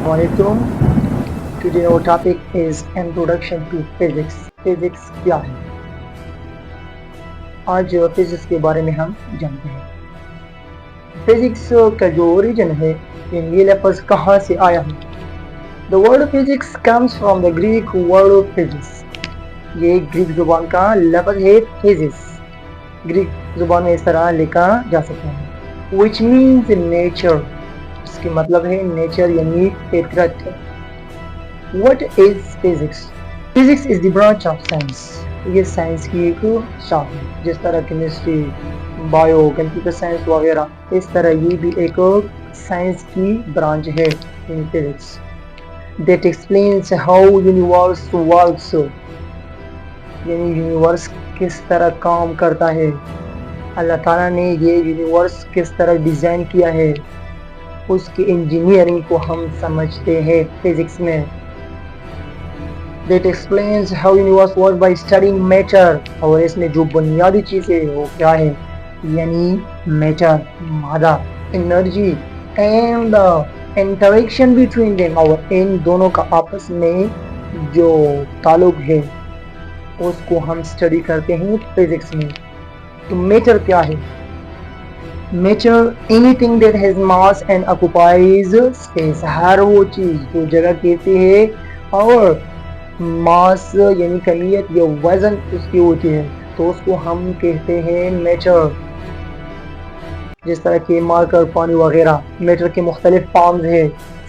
Assalamualaikum. Today our topic is Introduction to Physics. Physics क्या है? आज फिजिक्स के बारे में हम जानते हैं। फिजिक्स का जो ओरिजिन है, ये लफ्ज़ कहाँ से आया है? The word physics comes from the Greek word physis. ये ग्रीक जुबान का लफ्ज़ है physis. ग्रीक जुबान में इस तरह लिखा जा सकता है, which means nature. इसकी मतलब है नेचर यानी फितरत। What is physics? Physics is the branch of science. ये साइंस की एक शाख है। जिस तरह केमिस्ट्री, बायो, कंप्यूटर साइंस वगैरह, इस तरह ये भी एक साइंस की ब्रांच है in physics. That explains how universe works. यानी यूनिवर्स किस तरह काम करता है, अल्लाह ताला ने ये यूनिवर्स किस तरह डिज़ाइन किया है, उसकी इंजीनियरिंग को हम समझते हैं फिजिक्स में। That explains how universe works by studying matter. और इसमें जो बुनियादी चीज़ है वो क्या है, यानी मैटर, मादा, energy and the interaction between them. और इन दोनों का आपस में जो ताल्लुक है उसको हम स्टडी करते हैं फिजिक्स में। तो मैटर क्या है? Matter, anything that has mass and occupies space. हर वो चीज़ जो जगह कहती है और मास यानी कमियत या वजन उसकी होती है, तो उसको हम कहते हैं मैटर। जिस तरह के मार्कर, पानी वगैरह। मैटर के मुख्तलिफ फॉर्म्स है,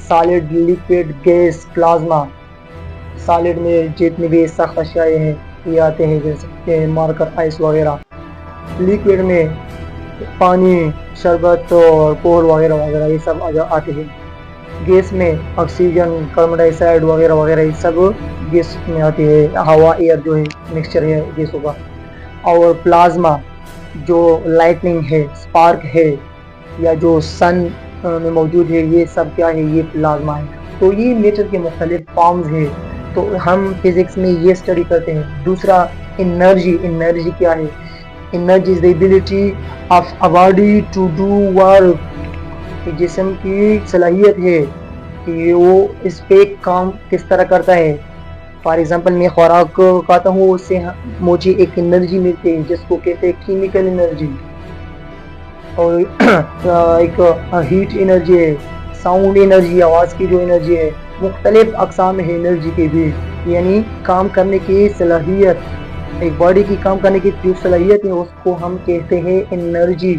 solid, liquid, gas, plasma. Solid में जितने भी सख्त अशियाए हैं ये आते हैं, जैसे मार्कर, आइस वगैरह। लिक्विड में पानी, शरबत और कोल वगैरह वगैरह ये सब आते हैं। गैस में ऑक्सीजन, कार्बन डाइऑक्साइड वगैरह वगैरह ये सब गैस में आती है। हवा, एयर जो है मिक्सचर है गैसों का। और प्लाज्मा जो लाइटनिंग है, स्पार्क है, या जो सन में मौजूद है, ये सब क्या है, ये प्लाज्मा है। तो ये नेचर के मुख्तलिफ फॉर्म्स है, तो हम फिजिक्स में ये स्टडी करते हैं। दूसरा एनर्जी। एनर्जी क्या है? Energy is the ability of a body to do work. जिस्म की सलाहियत है कि वो इस पे काम किस तरह करता है। फॉर एग्जांपल मैं खुराक खाता हूँ, उससे मुझे एक एनर्जी मिलती है जिसको कहते हैं केमिकल एनर्जी। और एक हीट एनर्जी है, साउंड एनर्जी, आवाज़ की जो एनर्जी है। मुख्तलिफ अक़साम है एनर्जी के भी, यानी काम करने की सलाहियत, एक बॉडी की काम करने की जो सलाहियत है उसको हम कहते हैं एनर्जी।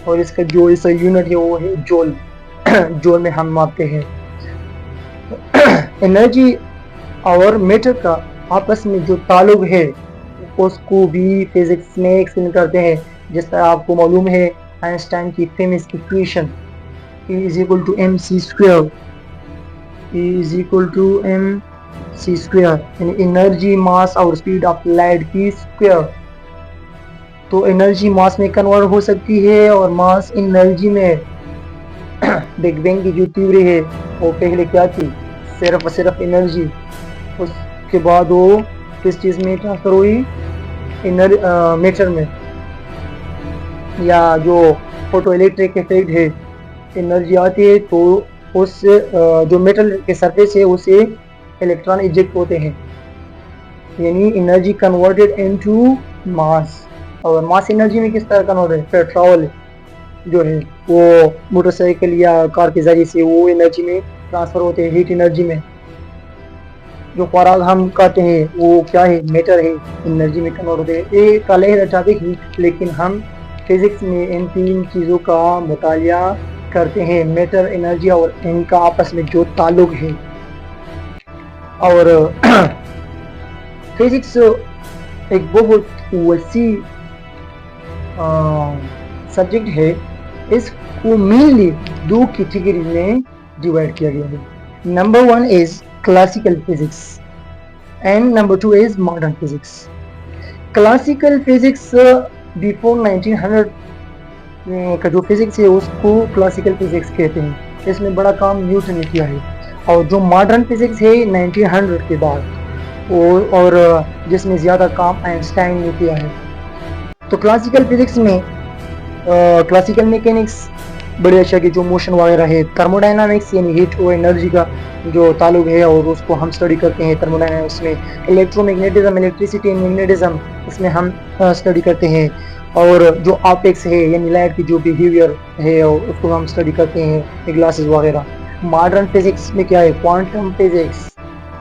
और इसका जो इस यूनिट है वो है जूल। जूल में हम मापते हैं। एनर्जी और मैटर का आपस में जो ताल्लुक है उसको भी फिजिक्स में एक्सप्लेन करते हैं। जिस तरह आपको मालूम है आइंस्टाइन की famous equation E is equal to mc square, E is equal to mc square, यानी एनर्जी, मास और स्पीड ऑफ लाइट की स्क्वायर। तो एनर्जी मास में कन्वर्ट हो सकती है और मास एनर्जी में। बिग बैंग की जो थ्योरी है वो पहले क्या थी, सिर्फ और सिर्फ एनर्जी। उसके बाद वो किस चीज़ में ट्रांसफर हुई, मैटर में। या जो फोटो इलेक्ट्रिक इफेक्ट है, एनर्जी आती है तो उस जो मेटल के सरफेस है उसे इलेक्ट्रॉन इजेक्ट होते हैं, यानी एनर्जी कन्वर्टेड इनटू मास। और मास एनर्जी में किस तरह कन्वर्ट है, पेट्रोल जो है वो मोटरसाइकिल या कार के ज़रिए से वो एनर्जी में ट्रांसफ़र होते हैं, हीट एनर्जी में। जो खुराक हम खाते हैं वो क्या है, मैटर है, एनर्जी में कन्वर्ट होते हैं। ये अलग टॉपिक है, लेकिन हम फिज़िक्स में इन तीन चीज़ों का मुतालिया करते हैं, मैटर, एनर्जी और इनका आपस में जो ताल्लुक है। और फिजिक्स एक बहुत वसी सब्जेक्ट है। इसको मेनली दो कैटेगरी में डिवाइड किया गया है। Number 1 is classical physics and number 2 is modern physics. Classical physics before 1900 का जो फिजिक्स है उसको क्लासिकल फिजिक्स कहते हैं। इसमें बड़ा काम न्यूटन ने किया है। और जो मॉडर्न फिजिक्स है 1900 के बाद और जिसमें ज़्यादा काम आइंस्टाइन ने किया है। तो क्लासिकल फिजिक्स में क्लासिकल मैकेनिक्स, बड़े अच्छा की जो मोशन वगैरह है, थर्मोडाइनामिक्स यानी हीट और एनर्जी का जो ताल्लुक है और उसको हम स्टडी करते हैं थर्मोडाइनामिक्स में। इलेक्ट्रोमैग्नेटिज्म, इलेक्ट्रिसिटी एंड मैग्नेटिज्म, इसमें हम स्टडी करते हैं। और जो ऑप्टिक्स है यानी लाइट की जो बिहेवियर है और उसको हम स्टडी करते हैं ग्लासेस वगैरह। मॉडर्न फिजिक्स में क्या है, क्वांटम फिजिक्स,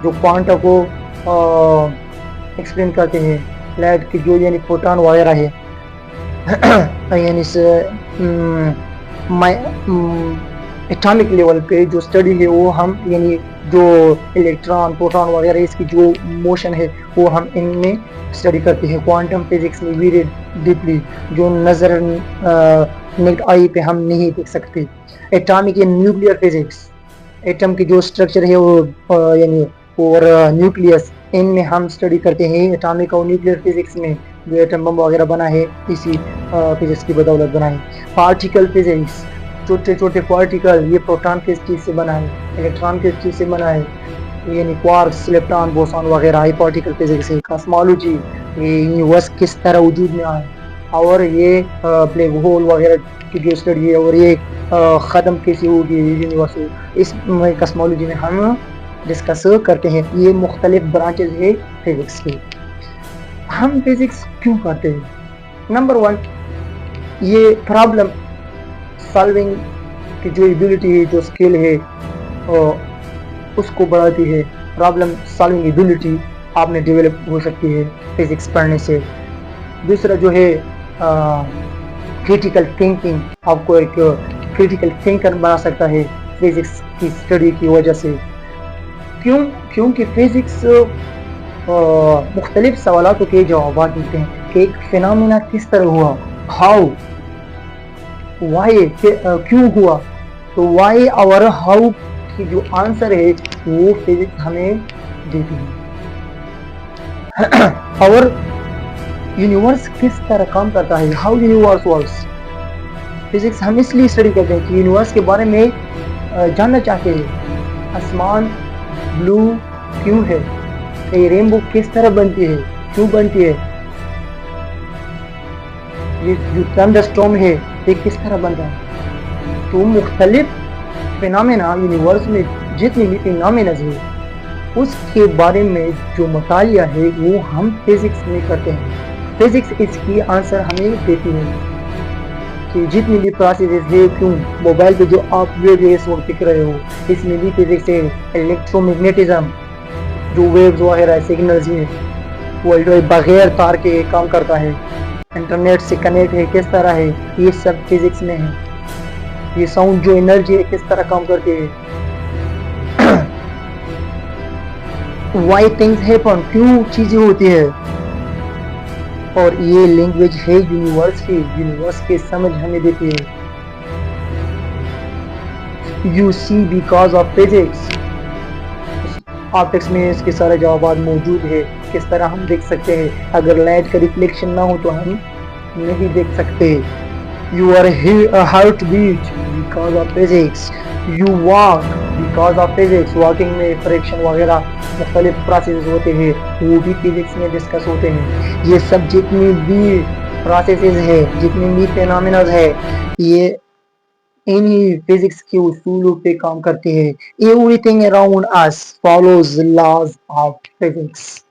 जो क्वांटम को एक्सप्लेन करते हैं। लाइट की जो यानी फोटोन वगैरह है यानी एटॉमिक लेवल पे जो स्टडी है वो हम यानी जो इलेक्ट्रॉन प्रोटॉन वगैरह इसकी जो मोशन है वो हम इनमें स्टडी करते हैं। क्वांटम फिजिक्स में वेरी डीपली, जो नज़र नेक्ड आई पे हम नहीं देख सकते। एटॉमिक या न्यूक्लियर फिजिक्स, एटम की जो स्ट्रक्चर है वो यानी और न्यूक्लियस, इनमें हम स्टडी करते हैं। एटॉमिक और न्यूक्लियर फिजिक्स में जो एटम बम वगैरह बना है इसी फिजिक्स की बदौलत बना है। पार्टिकल फिजिक्स, छोटे छोटे पार्टिकल, ये प्रोटॉन किस चीज़ से बना है, इलेक्ट्रॉन किस चीज़ से बना है, यानी क्वार्क्स, lepton, बोसॉन वगैरह, ये पार्टिकल फिजिक्स है। कॉस्मोलॉजी, ये यूनिवर्स किस तरह वजूद में आए, और ये ब्लैक होल वगैरह की जो स्टडी है, और ये ख़त्म कैसे होगी यूनिवर्स, इस कॉस्मोलॉजी में हम डिस्कस करते हैं। ये मुख्तलिफ ब्रांचेज है फिजिक्स की। हम फिजिक्स क्यों करते हैं? नंबर 1, ये प्रॉब्लम सॉल्विंग की जो एबिलिटी है, जो स्किल है उसको बढ़ाती है। प्रॉब्लम सॉल्विंग एबिलिटी आप में डेवलप हो सकती है फिजिक्स पढ़ने से। दूसरा जो है क्रिटिकल थिंकिंग, आपको एक क्रिटिकल थिंकर बना सकता है फिजिक्स की स्टडी की वजह से। क्योंकि फिजिक्स मुख्तलिफ सवालों के जवाब देते हैं कि एक फिनोमेना किस तरह हुआ, हाउ, वाई, क्यों हुआ। तो वाई और हाउ की जो आंसर है वो फिजिक्स हमें देती है। और यूनिवर्स किस तरह काम करता है, हाउ यूनिवर्स वर्क्स, फिजिक्स हम इसलिए स्टडी करते हैं कि यूनिवर्स के बारे में जानना चाहते हैं। आसमान ब्लू क्यों है, ये रेनबो किस तरह बनती है, क्यों बनती है, ये जो थंडरस्टॉर्म है ये किस तरह बनता है। तो मुख्तलिफ फिनोमेना यूनिवर्स में जितनी भी फिनोमेनाज है उसके बारे में जो मुतालिया है वो हम फिजिक्स में करते हैं। फिजिक्स इसकी आंसर हमें देती है कि जितनी भी प्रोसेसेस है, क्यों मोबाइल पे जो आप वेव्स देख रहे हो इसमें भी फिजिक्स है। इलेक्ट्रोमैग्नेटिज्म, जो वेव्स वगैरह सिग्नल्स हैं वर्ल्ड वाइड बगैर तार के काम करता है, इंटरनेट से कनेक्ट है किस तरह है, ये सब फिजिक्स में है। ये साउंड जो एनर्जी है किस तरह काम करती है, व्हाई थिंग्स हैपन, क्यों चीजें होती है। और ये लैंग्वेज है यूनिवर्स की, यूनिवर्स की समझ हमें देती है। You see because of physics, optics में इसके सारे जवाब मौजूद है। किस तरह हम देख सकते हैं, अगर लाइट का रिफ्लेक्शन ना हो तो हम नहीं देख सकते। You are heart beat because of physics, you walk because of physics, walking में फ्रिक्शन वगैरह मुख्तलिफ प्रोसेस होते हैं वो भी फिजिक्स में डिस्कस होते हैं। ये सब जितनी भी प्रोसेसेस है, जितनी भी फिनोमेना है, ये इन्हीं फिजिक्स के उसूलों पे काम करते हैं। Everything around us follows laws of physics.